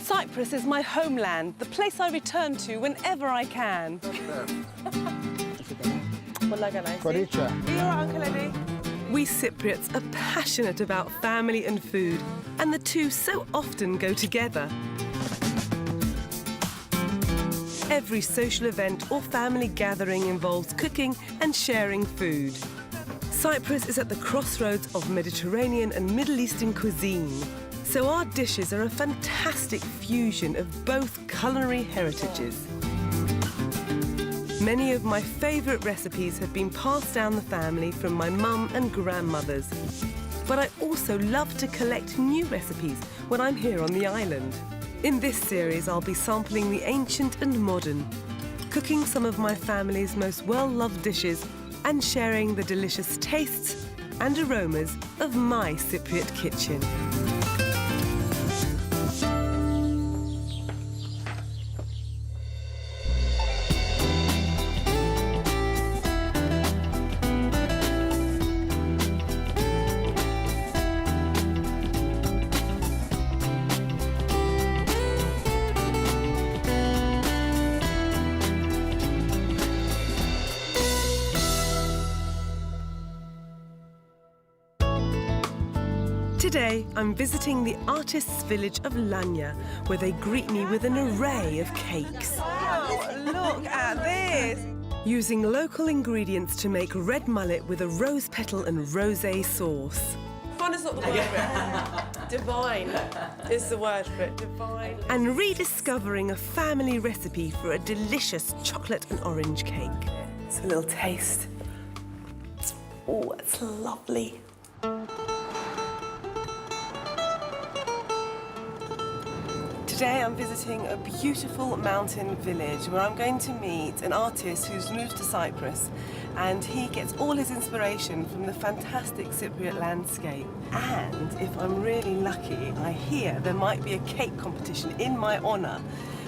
Cyprus is my homeland, the place I return to whenever I can. We Cypriots are passionate about family and food, and the two so often go together. Every social event or family gathering involves cooking and sharing food. Cyprus is at the crossroads of Mediterranean and Middle Eastern cuisine, so our dishes are a fantastic fusion of both culinary heritages. Many of my favourite recipes have been passed down the family from my mum and grandmothers, but I also love to collect new recipes when I'm here on the island. In this series, I'll be sampling the ancient and modern, cooking some of my family's most well-loved dishes and sharing the delicious tastes and aromas of my Cypriot kitchen. Today, I'm visiting the artists' village of Lania, where they greet me with an array of cakes. Wow, look at this! Using local ingredients to make red mullet with a rose petal and rosé sauce. Fun is not the word for it. Divine is the word for it. Divine. And rediscovering a family recipe for a delicious chocolate and orange cake. It's a little taste. Oh, it's lovely. Today I'm visiting a beautiful mountain village where I'm going to meet an artist who's moved to Cyprus, and he gets all his inspiration from the fantastic Cypriot landscape. And if I'm really lucky, I hear there might be a cake competition in my honour,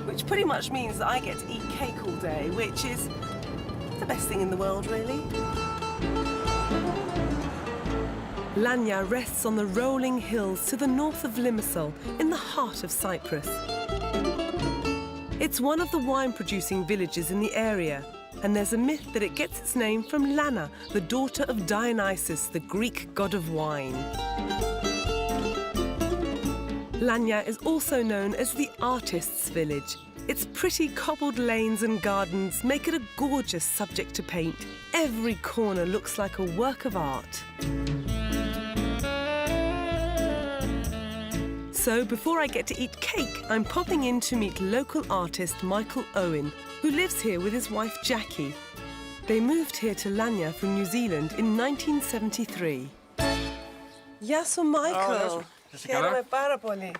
which pretty much means that I get to eat cake all day, which is the best thing in the world, really. Lania rests on the rolling hills to the north of Limassol, in the heart of Cyprus. It's one of the wine-producing villages in the area, and there's a myth that it gets its name from Lana, the daughter of Dionysus, the Greek god of wine. Lania is also known as the artists' village. Its pretty cobbled lanes and gardens make it a gorgeous subject to paint. Every corner looks like a work of art. So before I get to eat cake, I'm popping in to meet local artist Michael Owen, who lives here with his wife Jackie. They moved here to Lania from New Zealand in 1973. Γεια σου, Michael. Χαίρομαι πάρα πολύ.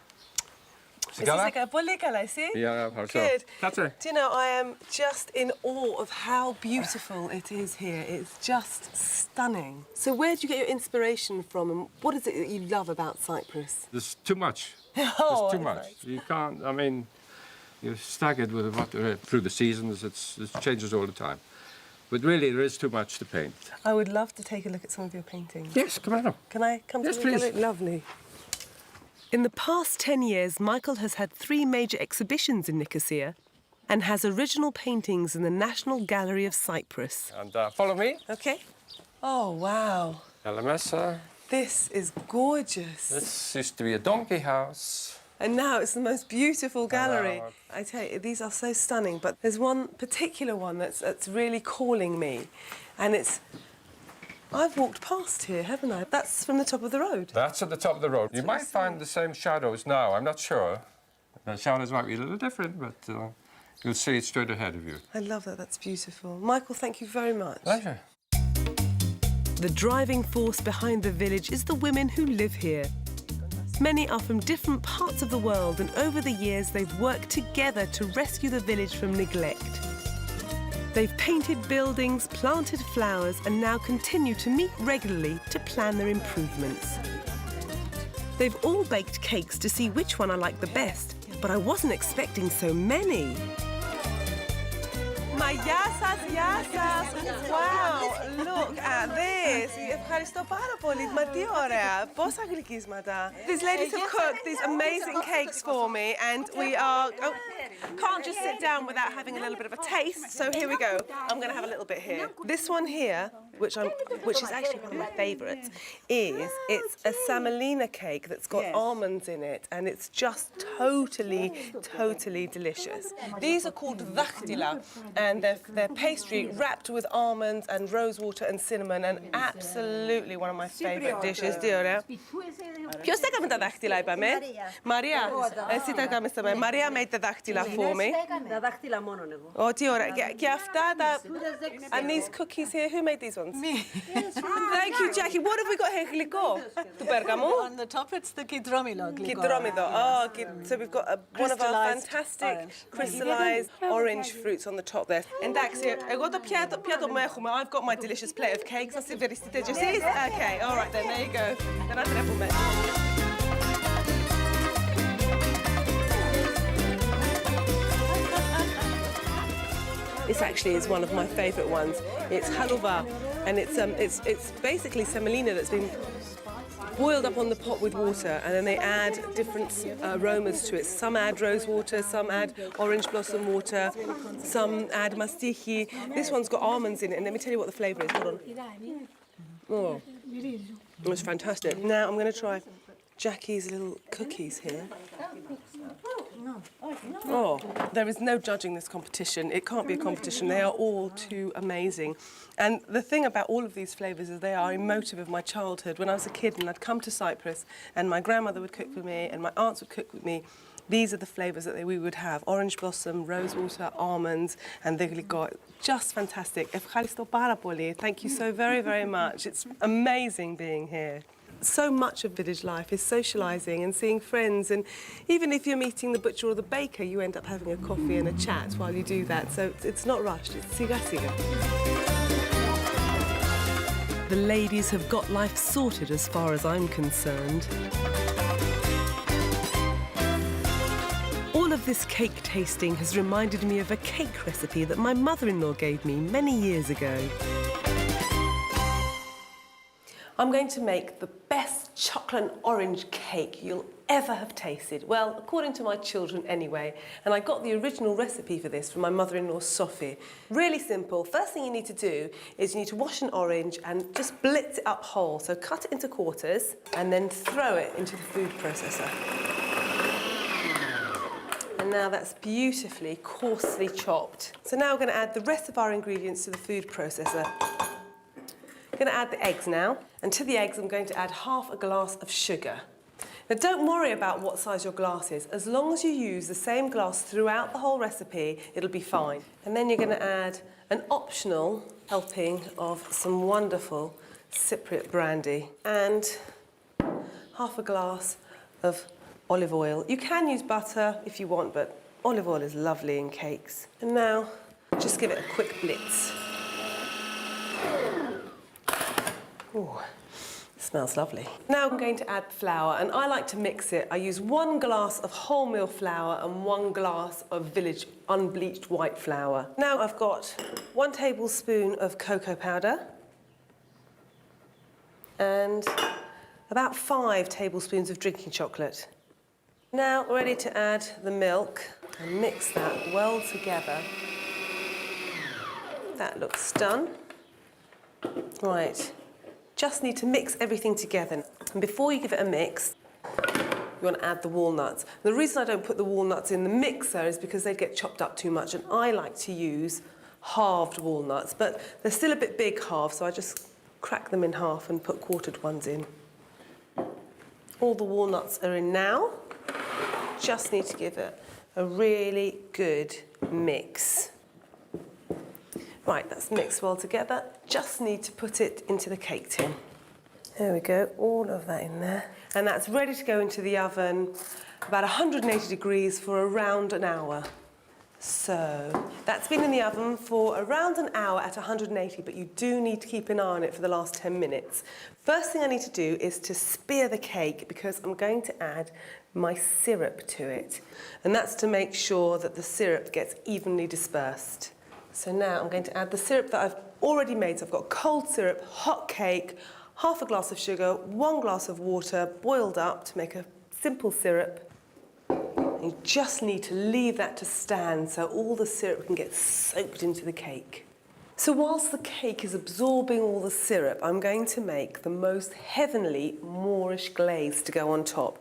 Καλά. Πολύ καλά, εσύ? Ευχαριστώ. Good. Κάτσε. Do you know, I am just in awe of how beautiful it is here. It's just stunning. So where do you get your inspiration from, and what is it that you love about Cyprus? There's too much. Oh, There's too much. nice. You can't, I mean, you're staggered with what through the seasons. It changes all the time. But really, there is too much to paint. I would love to take a look at some of your paintings. Yes, come on up. Can I come Yes, to look at please. it? Lovely. In the past 10 years, Michael has had 3 major exhibitions in Nicosia and has original paintings in the National Gallery of Cyprus. And follow me. Okay. Oh, wow. Limassol. This is gorgeous. This used to be a donkey house. And now it's the most beautiful gallery. Wow. I tell you, these are so stunning, but there's one particular one that's really calling me. And it's... I've walked past here, haven't I? That's from the top of the road. That's at the top of the road. You might find the same shadows now. I'm not sure. The shadows might be a little different, but you'll see it straight ahead of you. I love that. That's beautiful. Michael, thank you very much. Pleasure. The driving force behind the village is the women who live here. Many are from different parts of the world, and over the years they've worked together to rescue the village from neglect. They've painted buildings, planted flowers, and now continue to meet regularly to plan their improvements. They've all baked cakes to see which one I like the best, but I wasn't expecting so many. My γεια σας, γεια σας. Wow, look at this. Ευχαριστώ πάρα πολύ. Μα τι ωραία. Πόσα γλυκίσματα. These ladies have cooked these amazing cakes for me and we are... Oh, can't just sit down without having a little bit of a taste. So here we go. I'm going to have a little bit here. This one here, which is actually one of my favourites, it's a semolina cake that's got almonds in it and it's just totally delicious. These are called daktila and they're pastry wrapped with almonds and rosewater and cinnamon and absolutely one of my favourite dishes. Τι ωραία. Ποιος θα έκανε τα δάχτυλα, είπαμε? Μαρία. Εσύ τα έκαμε στα Μαρία made the daktila for me. Τα δάχτυλα μόνον εγώ. Oh, τι ωραία. Και αυτά τα... And these cookies here, who made these ones? Me. Thank you, Jackie. What have we got here? Γλυκό. Του Πέργαμου. On the top it's the kidromilo glycol. Kidromidho. Oh, so we've got one of our fantastic crystallized orange fruits on the top there. Εντάξει, εγώ το πιάτο μου έχουμε. I've got my delicious plate of cakes. Θα συμπεριστείτε κι εσείς? Okay, all right then, there you go. Δεν ατρέπουμε. This actually is one of my favourite ones. It's halva, and it's basically semolina that's been boiled up on the pot with water, and then they add different aromas to it. Some add rose water, some add orange blossom water, some add mastiki. This one's got almonds in it, and let me tell you what the flavour is. Hold on. Oh, it's fantastic. Now I'm going to try Jackie's little cookies here. Oh, there is no judging this competition. It can't be a competition. They are all too amazing. And the thing about all of these flavours is they are emotive of my childhood. When I was a kid and I'd come to Cyprus and my grandmother would cook for me and my aunts would cook with me, these are the flavours that we would have. Orange blossom, rosewater, almonds and the glycol. Just fantastic. Ευχαριστώ πάρα πολύ. Thank you so very much. It's amazing being here. So much of village life is socialising and seeing friends, and even if you're meeting the butcher or the baker, you end up having a coffee and a chat while you do that, so it's not rushed, it's siga siga. The ladies have got life sorted as far as I'm concerned. All of this cake tasting has reminded me of a cake recipe that my mother-in-law gave me many years ago. I'm going to make the best chocolate and orange cake you'll ever have tasted. Well, according to my children anyway. And I got the original recipe for this from my mother-in-law, Sophie. Really simple. First thing you need to do is you need to wash an orange and just blitz it up whole. So cut it into quarters and then throw it into the food processor. And now that's beautifully, coarsely chopped. So now we're going to add the rest of our ingredients to the food processor. I'm going to add the eggs now, and to the eggs I'm going to add half a glass of sugar. Now don't worry about what size your glass is. As long as you use the same glass throughout the whole recipe, it'll be fine. And then you're going to add an optional helping of some wonderful Cypriot brandy and half a glass of olive oil. You can use butter if you want, but olive oil is lovely in cakes. And now just give it a quick blitz. Ooh, smells lovely. Now I'm going to add flour, and I like to mix it. I use 1 glass of wholemeal flour and 1 glass of village unbleached white flour. Now I've got 1 tablespoon of cocoa powder and about 5 tablespoons of drinking chocolate. Now ready to add the milk and mix that well together. That looks done. Right. Just need to mix everything together. And before you give it a mix, you want to add the walnuts. The reason I don't put the walnuts in the mixer is because they get chopped up too much, and I like to use halved walnuts, but they're still a bit big halves, so I just crack them in half and put quartered ones in. All the walnuts are in now. Just need to give it a really good mix. Right, that's mixed well together. Just need to put it into the cake tin. There we go, all of that in there. And that's ready to go into the oven, about 180 degrees for around an hour. So, that's been in the oven for around an hour at 180, but you do need to keep an eye on it for the last 10 minutes. First thing I need to do is to spear the cake because I'm going to add my syrup to it. And that's to make sure that the syrup gets evenly dispersed. So now I'm going to add the syrup that I've already made. So I've got cold syrup, hot cake, half a glass of sugar, 1 glass of water, boiled up to make a simple syrup. You just need to leave that to stand so all the syrup can get soaked into the cake. So whilst the cake is absorbing all the syrup, I'm going to make the most heavenly Moorish glaze to go on top.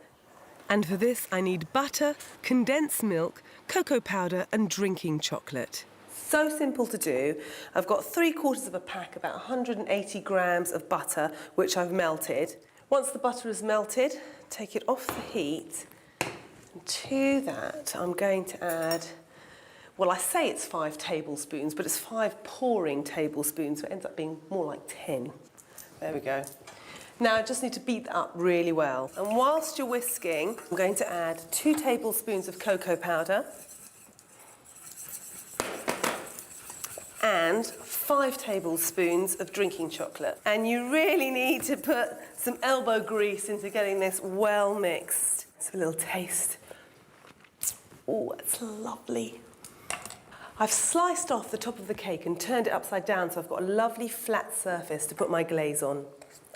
And for this, I need butter, condensed milk, cocoa powder and drinking chocolate. So simple to do. I've got 3/4 of a pack, about 180 grams of butter, which I've melted. Once the butter is melted, take it off the heat. And to that, I'm going to add, well, I say it's 5 tablespoons, but it's 5 pouring tablespoons, so it ends up being more like 10. There we go. Now I just need to beat that up really well. And whilst you're whisking, I'm going to add 2 tablespoons of cocoa powder and 5 tablespoons of drinking chocolate. And you really need to put some elbow grease into getting this well mixed. It's a little taste. Oh, it's lovely. I've sliced off the top of the cake and turned it upside down so I've got a lovely flat surface to put my glaze on.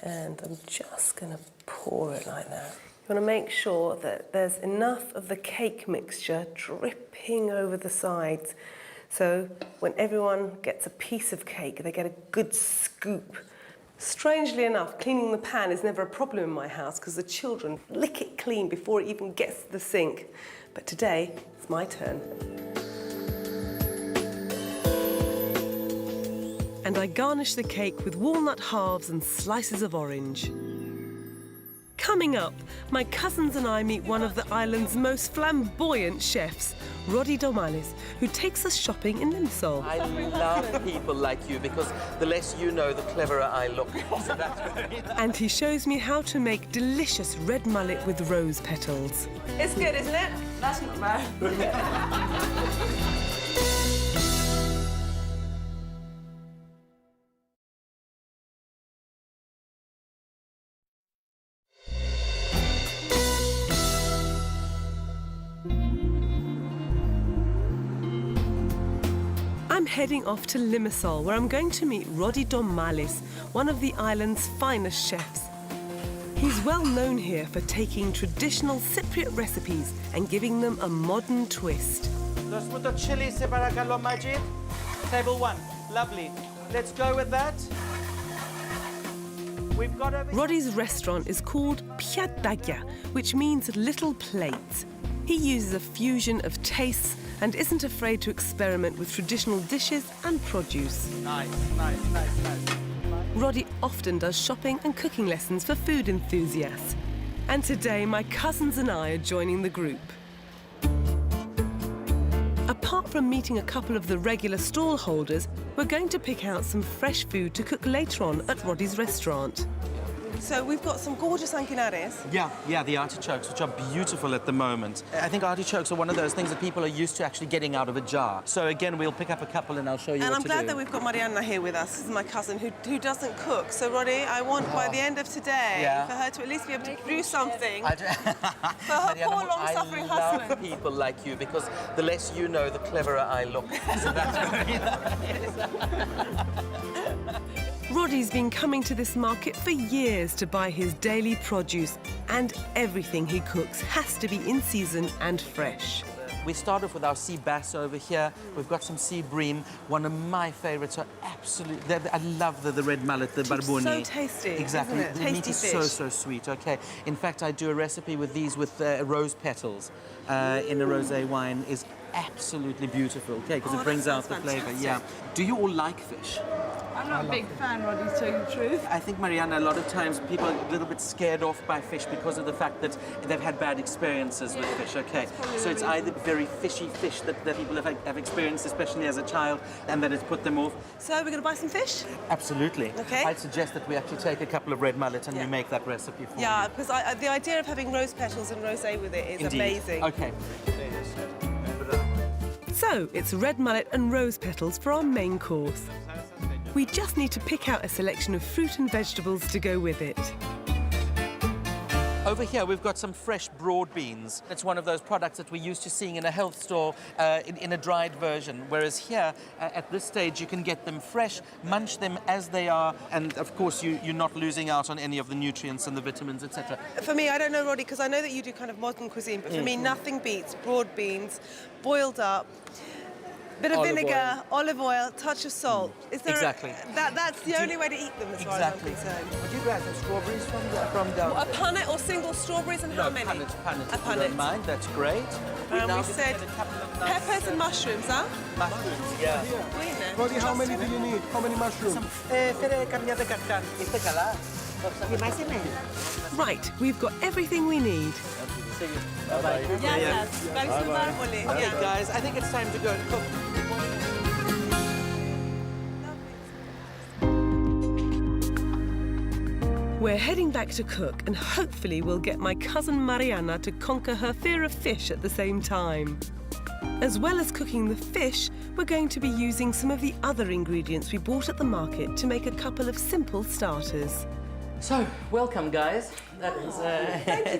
And I'm just going to pour it like that. You want to make sure that there's enough of the cake mixture dripping over the sides. So when everyone gets a piece of cake, they get a good scoop. Strangely enough, cleaning the pan is never a problem in my house because the children lick it clean before it even gets to the sink. But today, it's my turn. And I garnish the cake with walnut halves and slices of orange. Coming up, my cousins and I meet one of the island's most flamboyant chefs, Roddy who takes us shopping in Limassol. I love people like you because the less you know, the cleverer I look. So that's very nice. And he shows me how to make delicious red mullet with rose petals. It's good, isn't it? That's not bad. I'm heading off to Limassol, where I'm going to meet Roddy, one of the island's finest chefs. He's well known here for taking traditional Cypriot recipes and giving them a modern twist. Dos muto chili se barakallo majid. Table 1. Lovely. Let's go with that. We've got over... Roddy's restaurant is called Piadagya, which means little plates. He uses a fusion of tastes and isn't afraid to experiment with traditional dishes and produce. Nice. Roddy often does shopping and cooking lessons for food enthusiasts. And today, my cousins and I are joining the group. Apart from meeting a couple of the regular stall holders, we're going to pick out some fresh food to cook later on at Roddy's restaurant. So we've got some gorgeous anquinares. Yeah, the artichokes, which are beautiful at the moment. I think artichokes are one of those things that people are used to actually getting out of a jar. So again, we'll pick up a couple and I'll show you And what I'm to glad do. that we've got Mariana here with us. This is my cousin who doesn't cook. So Roddy, I want by the end of today for her to at least be able to produce something for her Mariana, poor long-suffering I love husband. people like you because the less you know, the cleverer I look. So that's very nice. Roddy's been coming to this market for years to buy his daily produce, and everything he cooks has to be in season and fresh. We start off with our sea bass over here. We've got some sea bream. One of my favourites are absolutely... I love the red mullet, the barbuni. So tasty, exactly. isn't it? The meat Tasty is fish. so sweet. Okay. In fact, I do a recipe with these with rose petals in a rosé wine. Is absolutely beautiful. Okay, because it brings out the flavour. Yeah. Do you all like fish? I'm not a big fan, Roddy, to tell you the truth. I think, Mariana, a lot of times people are a little bit scared off by fish because of the fact that they've had bad experiences with fish, okay? So it's either very fishy fish that people have experienced, especially as a child, and that it's put them off. So we're going to buy some fish? Absolutely. Okay. I'd suggest that we actually take a couple of red mullet and we make that recipe for you. Yeah, because the idea of having rose petals and rosé with it is Indeed. amazing. Okay. So, it's red mullet and rose petals for our main course. We just need to pick out a selection of fruit and vegetables to go with it. Over here, we've got some fresh broad beans. It's one of those products that we're used to seeing in a health store in a dried version, whereas here, at this stage, you can get them fresh, munch them as they are, and of course, you're not losing out on any of the nutrients and the vitamins, etc. For me, I don't know, Roddy, because I know that you do kind of modern cuisine, but for me, nothing beats broad beans, boiled up, bit of vinegar, olive oil, touch of salt. Is there Exactly. That's the only way to eat them, as far as I'm concerned. Would you grab some strawberries from down A punnet or single strawberries, and how many? Punnet, A if you punnet. don't mind, that's great. And Now we we've said got a couple of nice, peppers and mushrooms, huh? mushrooms, yeah. Roddy, how many do you need? How many mushrooms? Φέρε καμιά δεκαρκάν. Είστε καλά? Right, we've got everything we need. Yes, Okay, guys, I think it's time to go and cook. We're heading back to cook, and hopefully we'll get my cousin Mariana to conquer her fear of fish at the same time. As well as cooking the fish, we're going to be using some of the other ingredients we bought at the market to make a couple of simple starters. So, welcome, guys. That was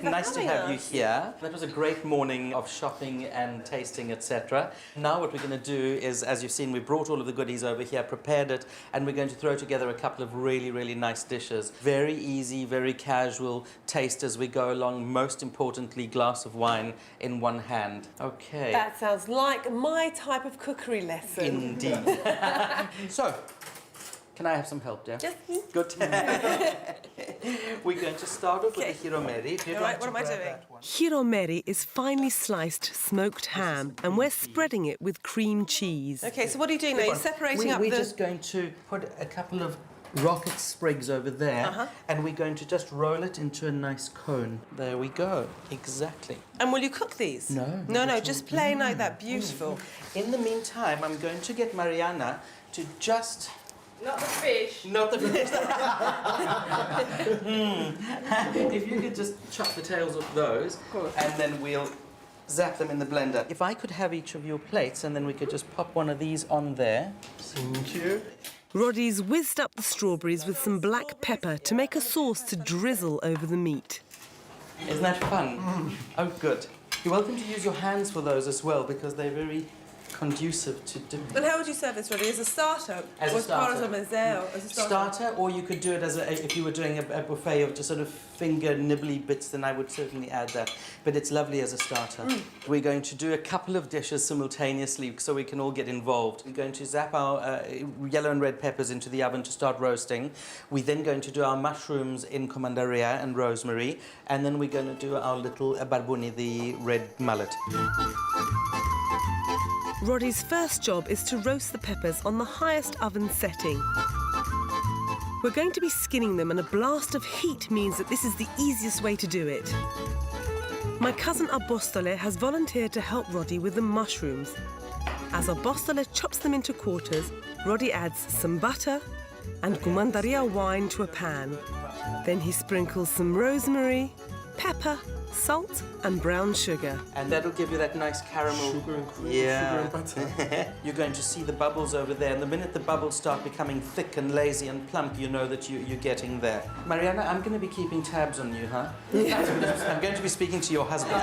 nice to have you here. That was a great morning of shopping and tasting, etc. Now what we're going to do is, as you've seen, we brought all of the goodies over here, prepared it, and we're going to throw together a couple of really, really nice dishes. Very easy, very casual taste as we go along. Most importantly, glass of wine in one hand. Okay. That sounds like my type of cookery lesson. Indeed. So, can I have some help, dear? Yes. Good. We're going to start off with the hiromeri. All right, what am I doing? Hiromeri is finely sliced smoked ham, and we're spreading it with cream cheese. Okay, so what are you doing now? You're separating up We're the... just going to put a couple of rocket sprigs over there, and we're going to just roll it into a nice cone. There we go. Exactly. And will you cook these? No. No, just plain like that. Beautiful. In the meantime, I'm going to get Mariana to just... Not the fish. Not the fish. If you could just chop the tails off those, and then we'll zap them in the blender. If I could have each of your plates, and then we could just pop one of these on there. Thank you. Roddy's whizzed up the strawberries with some black pepper to make a sauce to drizzle over the meat. Isn't that fun? Oh, good. You're welcome to use your hands for those as well, because they're very conducive to And how would you serve this, Roddy? As a starter? As a or starter. As a starter, or you could do it as if you were doing a buffet of just sort of finger nibbly bits, then I would certainly add that. But it's lovely as a starter. We're going to do a couple of dishes simultaneously so we can all get involved. We're going to zap our yellow and red peppers into the oven to start roasting. We're then going to do our mushrooms in comandaria and rosemary, and then we're going to do our little barbuni, the red mullet. Roddy's first job is to roast the peppers on the highest oven setting. We're going to be skinning them, and a blast of heat means that this is the easiest way to do it. My cousin Apostole has volunteered to help Roddy with the mushrooms. As Apostole chops them into quarters, Roddy adds some butter and comandaria wine to a pan. Then he sprinkles some rosemary, pepper, salt and brown sugar. And that'll give you that nice caramel. Sugar and cream, Yeah. sugar and butter. You're going to see the bubbles over there, and the minute the bubbles start becoming thick and lazy and plump, you know that you're getting there. Mariana, I'm going to be keeping tabs on you, huh? I'm going to be speaking to your husband.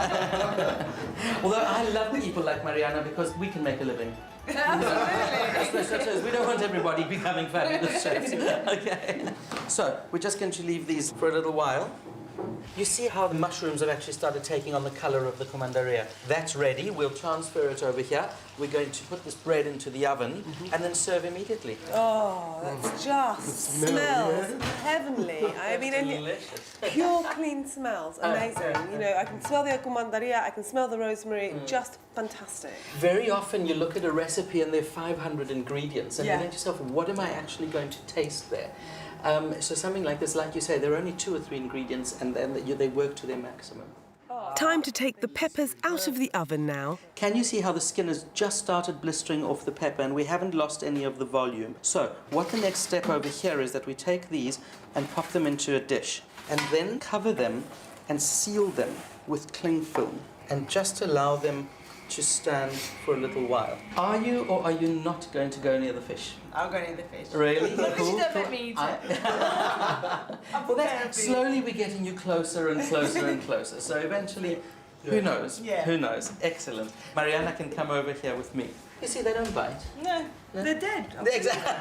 Although I love people like Mariana because we can make a living. Absolutely. We don't want everybody becoming fabulous chefs. Okay. So, we're just going to leave these for a little while. You see how the mushrooms have actually started taking on the colour of the comandaria. That's ready. We'll transfer it over here. We're going to put this bread into the oven and then serve immediately. Oh, that's just smells heavenly. I mean, and Delicious. pure clean smells. Amazing. You know, I can smell the comandaria, I can smell the rosemary. Just fantastic. Very often you look at a recipe and there are 500 ingredients and Yeah. you think to yourself, what am I actually going to taste there? So something like this, like you say, there are only 2 or 3 ingredients and then they work to their maximum. Time to take the peppers out of the oven now. Can you see how the skin has just started blistering off the pepper and we haven't lost any of the volume? So what the next step over here is that we take these and pop them into a dish and then cover them and seal them with cling film and just allow them to stand for a little while. Are you or are you not going to go near the fish? I'll go near the fish. Really? But you don't let me eat it. Well, that's, slowly we're getting you closer and closer and closer. So eventually, who knows? Yeah. Who knows? Excellent. Mariana can come over here with me. You see, they don't bite. No, they're dead. Exactly.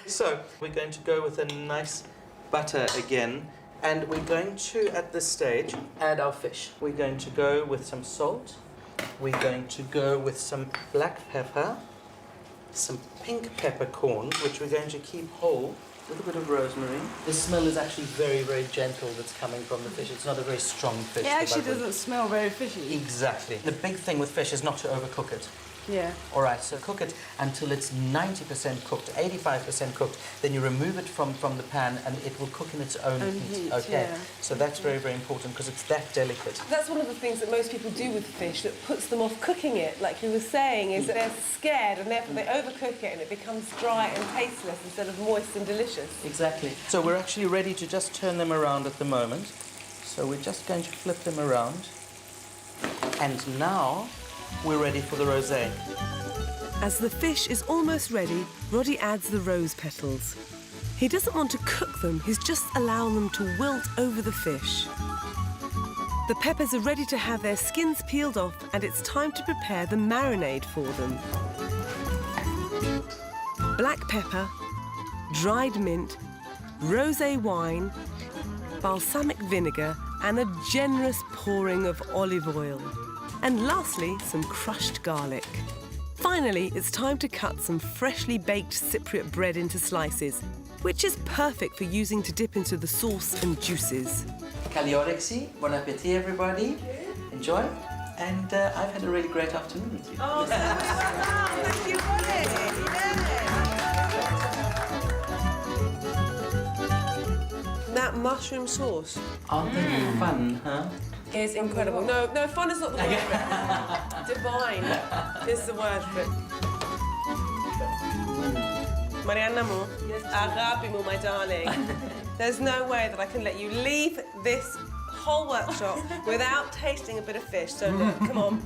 So we're going to go with a nice butter again, and we're going to, at this stage, add our fish. We're going to go with some salt. We're going to go with some black pepper, some pink peppercorns, which we're going to keep whole. A little bit of rosemary. The smell is actually very, very gentle that's coming from the fish. It's not a very strong fish. It actually doesn't smell very fishy. Exactly. The big thing with fish is not to overcook it. Yeah. All right, so cook it until it's 90% cooked, 85% cooked. Then you remove it from the pan and it will cook in its own heat. Okay. Yeah. So that's very, very important because it's that delicate. That's one of the things that most people do with fish that puts them off cooking it, like you were saying, is that they're scared and therefore they overcook it and it becomes dry and tasteless instead of moist and delicious. Exactly. So we're actually ready to just turn them around at the moment. So we're just going to flip them around. And now we're ready for the rosé. As the fish is almost ready, Roddy adds the rose petals. He doesn't want to cook them, he's just allowing them to wilt over the fish. The peppers are ready to have their skins peeled off, and it's time to prepare the marinade for them. Black pepper, dried mint, rosé wine, balsamic vinegar, and a generous pouring of olive oil. And lastly, some crushed garlic. Finally, it's time to cut some freshly baked Cypriot bread into slices, which is perfect for using to dip into the sauce and juices. Kaliorexi, bon appétit everybody. Enjoy. And I've had a really great afternoon with you. Oh, so well done. Thank you, Roddy. Yeah. That mushroom sauce Aren't they fun, huh? is incredible. No, fun is not the word for it. Divine is the word for it. Mariana mo, agapi mo, my darling. There's no way that I can let you leave this whole workshop without tasting a bit of fish. So look, come on.